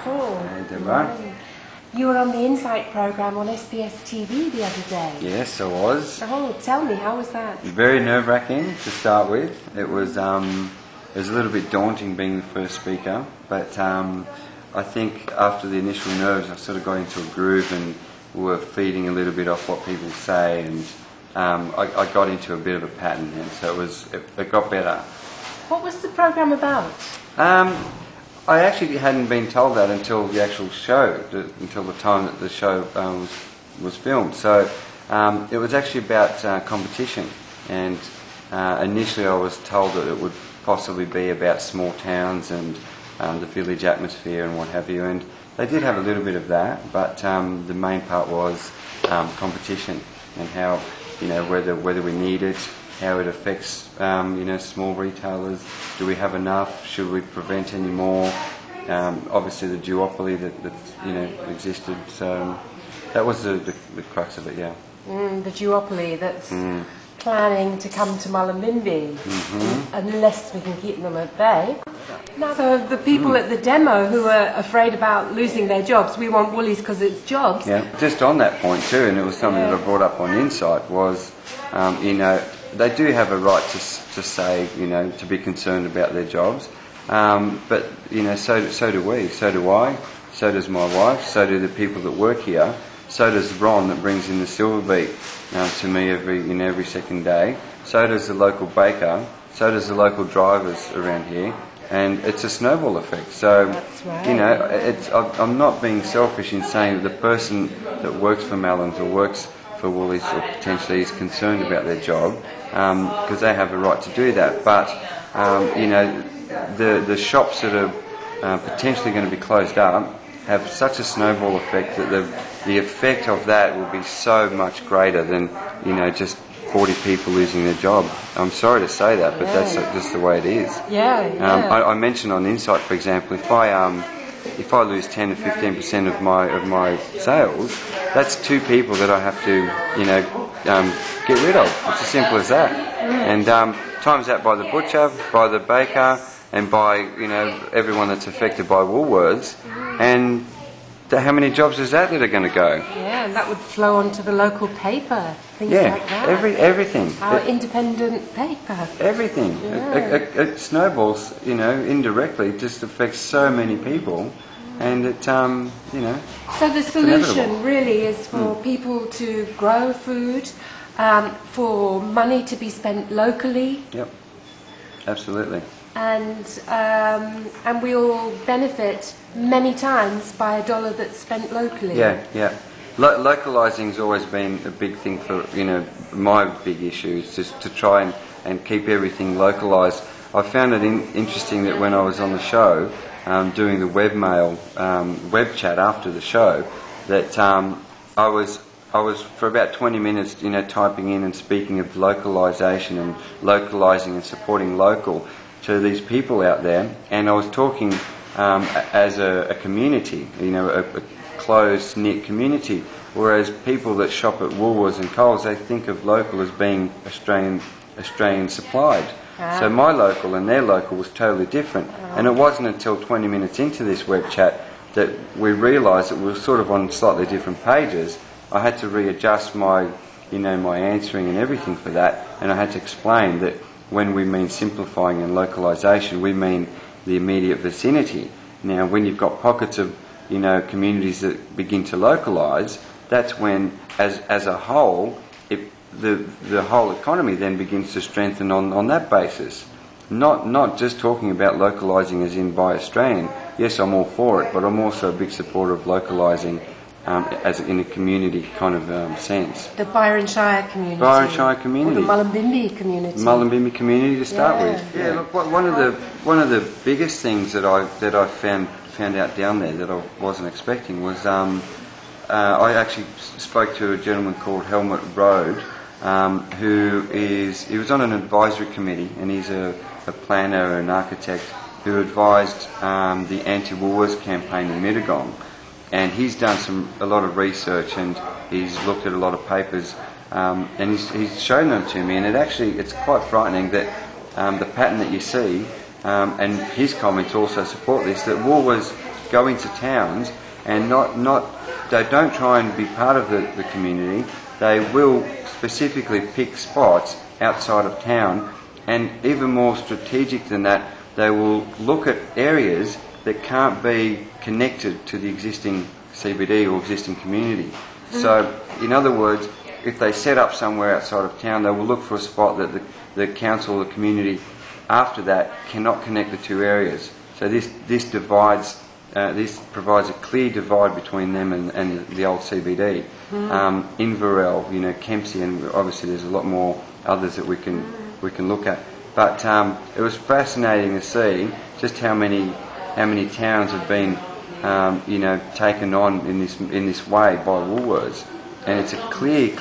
Paul. Hey, Deborah. You were on the Insight programme on SBS TV the other day. Yes, I was. Oh, tell me, how was that? Very nerve-wracking to start with. It was a little bit daunting being the first speaker, but I think after the initial nerves I sort of got into a groove and we were feeding a little bit off what people say, and I got into a bit of a pattern, and so it got better. What was the programme about? I actually hadn't been told that until the actual show, until the time that the show was filmed. So it was actually about competition, and initially I was told that it would possibly be about small towns and the village atmosphere and what have you, and they did have a little bit of that, but the main part was competition and how, whether we need it, how it affects small retailers. Do we have enough? Should we prevent any more? Obviously the duopoly that existed. So that was the crux of it. Yeah. The duopoly that's planning to come to Mullumbimby, unless we can keep them at bay. So the people at the demo who are afraid about losing their jobs, we want Woolies because it's jobs. Yeah. Just on that point too, and it was something that I brought up on Insight, was they do have a right to say, to be concerned about their jobs, but so do we, so do I, so does my wife, so do the people that work here, so does Ron that brings in the silver beet to me every second day, so does the local baker, so does the local drivers around here, and it's a snowball effect. So that's right. I'm not being selfish in saying that the person that works for Mallin's or works for Woolies or potentially is concerned about their job, because they have a right to do that. But the shops that are potentially going to be closed up have such a snowball effect that the effect of that will be so much greater than just 40 people losing their job. I'm sorry to say that, but that's just the way it is. I mentioned on Insight, for example, if I lose 10 to 15% of my sales, that's 2 people that I have to get rid of. It's as simple as that. And times that by the butcher, by the baker, and by everyone that's affected by Woolworths, and how many jobs is that are going to go? Yeah, and that would flow onto the local paper, things like that. Everything. Our independent paper. Everything. Yeah. It snowballs, indirectly. It just affects so many people, and it, So the solution really is for people to grow food, for money to be spent locally. Yep. Absolutely. And we all benefit many times by $1 that's spent locally. Yeah. Localising's always been a big thing for my big issue is just to try and keep everything localised. I found it interesting that when I was on the show doing the web chat after the show, that I was for about 20 minutes typing in and speaking of localisation and localising and supporting local to these people out there, and I was talking as a community, a close-knit community, whereas people that shop at Woolworths and Coles, they think of local as being Australian supplied. So my local and their local was totally different, and it wasn't until 20 minutes into this web chat that we realised that we were sort of on slightly different pages. I had to readjust my answering and everything for that, and I had to explain that when we mean simplifying and localisation, we mean the immediate vicinity. Now, when you've got pockets of, communities that begin to localise, that's when, as a whole, the whole economy then begins to strengthen on that basis. Not just talking about localising as in by Australian. Yes, I'm all for it, but I'm also a big supporter of localising as in a community kind of sense. The Byron Shire community. Byron Shire community. Or the Mullumbimby community. Mullumbimby community to start with. Yeah, look, one of the biggest things that I found out down there that I wasn't expecting was I actually spoke to a gentleman called Helmut Road, he was on an advisory committee, and he's a planner and architect who advised the anti-Woolworths campaign in Mittagong. And he's done a lot of research, and he's looked at a lot of papers, and he's shown them to me, and it's quite frightening that the pattern that you see, and his comments also support this, that Woolworths go into towns and they don't try and be part of the community. They will specifically pick spots outside of town, and even more strategic than that, they will look at areas that can't be connected to the existing CBD or existing community. So, in other words, if they set up somewhere outside of town, they will look for a spot that the council or the community after that cannot connect the two areas. So this divides, this provides a clear divide between them and the old CBD. Inverell, Kempsey, and obviously there's a lot more others that we can look at. But it was fascinating to see just how many towns have been taken on in this way by Woolworths, and it's a clear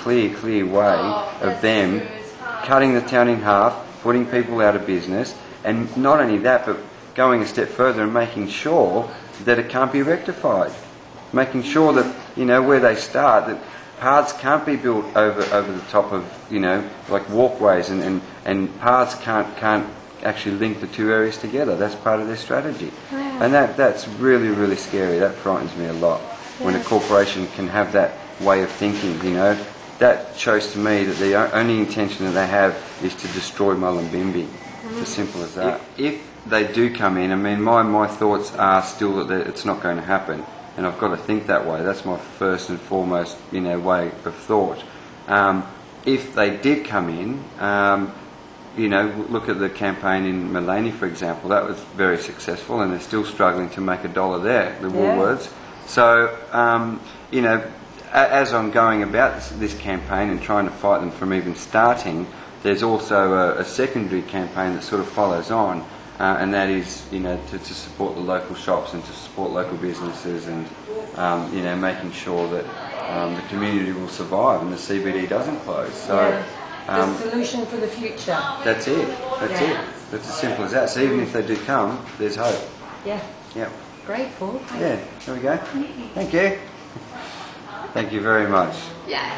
way of them cutting the town in half, putting people out of business, and not only that, but going a step further and making sure that it can't be rectified, making sure that where they start, that paths can't be built over the top of like walkways, and paths can't actually link the two areas together. That's part of their strategy. Yeah. And that's really scary. That frightens me a lot. When a corporation can have that way of thinking, that shows to me that the only intention that they have is to destroy Mullumbimby. It's as simple as that. If they do come in, I mean, my thoughts are still that it's not going to happen, and I've got to think that way. That's my first and foremost, way of thought. If they did come in, look at the campaign in Mullumbimby, for example. That was very successful, and they're still struggling to make $1 there, the Woolworths. So, as I'm going about this campaign and trying to fight them from even starting, there's also a secondary campaign that sort of follows on, and that is, to support the local shops and to support local businesses, and making sure that the community will survive and the CBD doesn't close. So. The solution for the future. That's it. That's it. That's as simple as that. So even if they do come, there's hope. Yeah. Yeah. Great, Paul. Yeah. There we go. Thank you. Thank you very much. Yeah.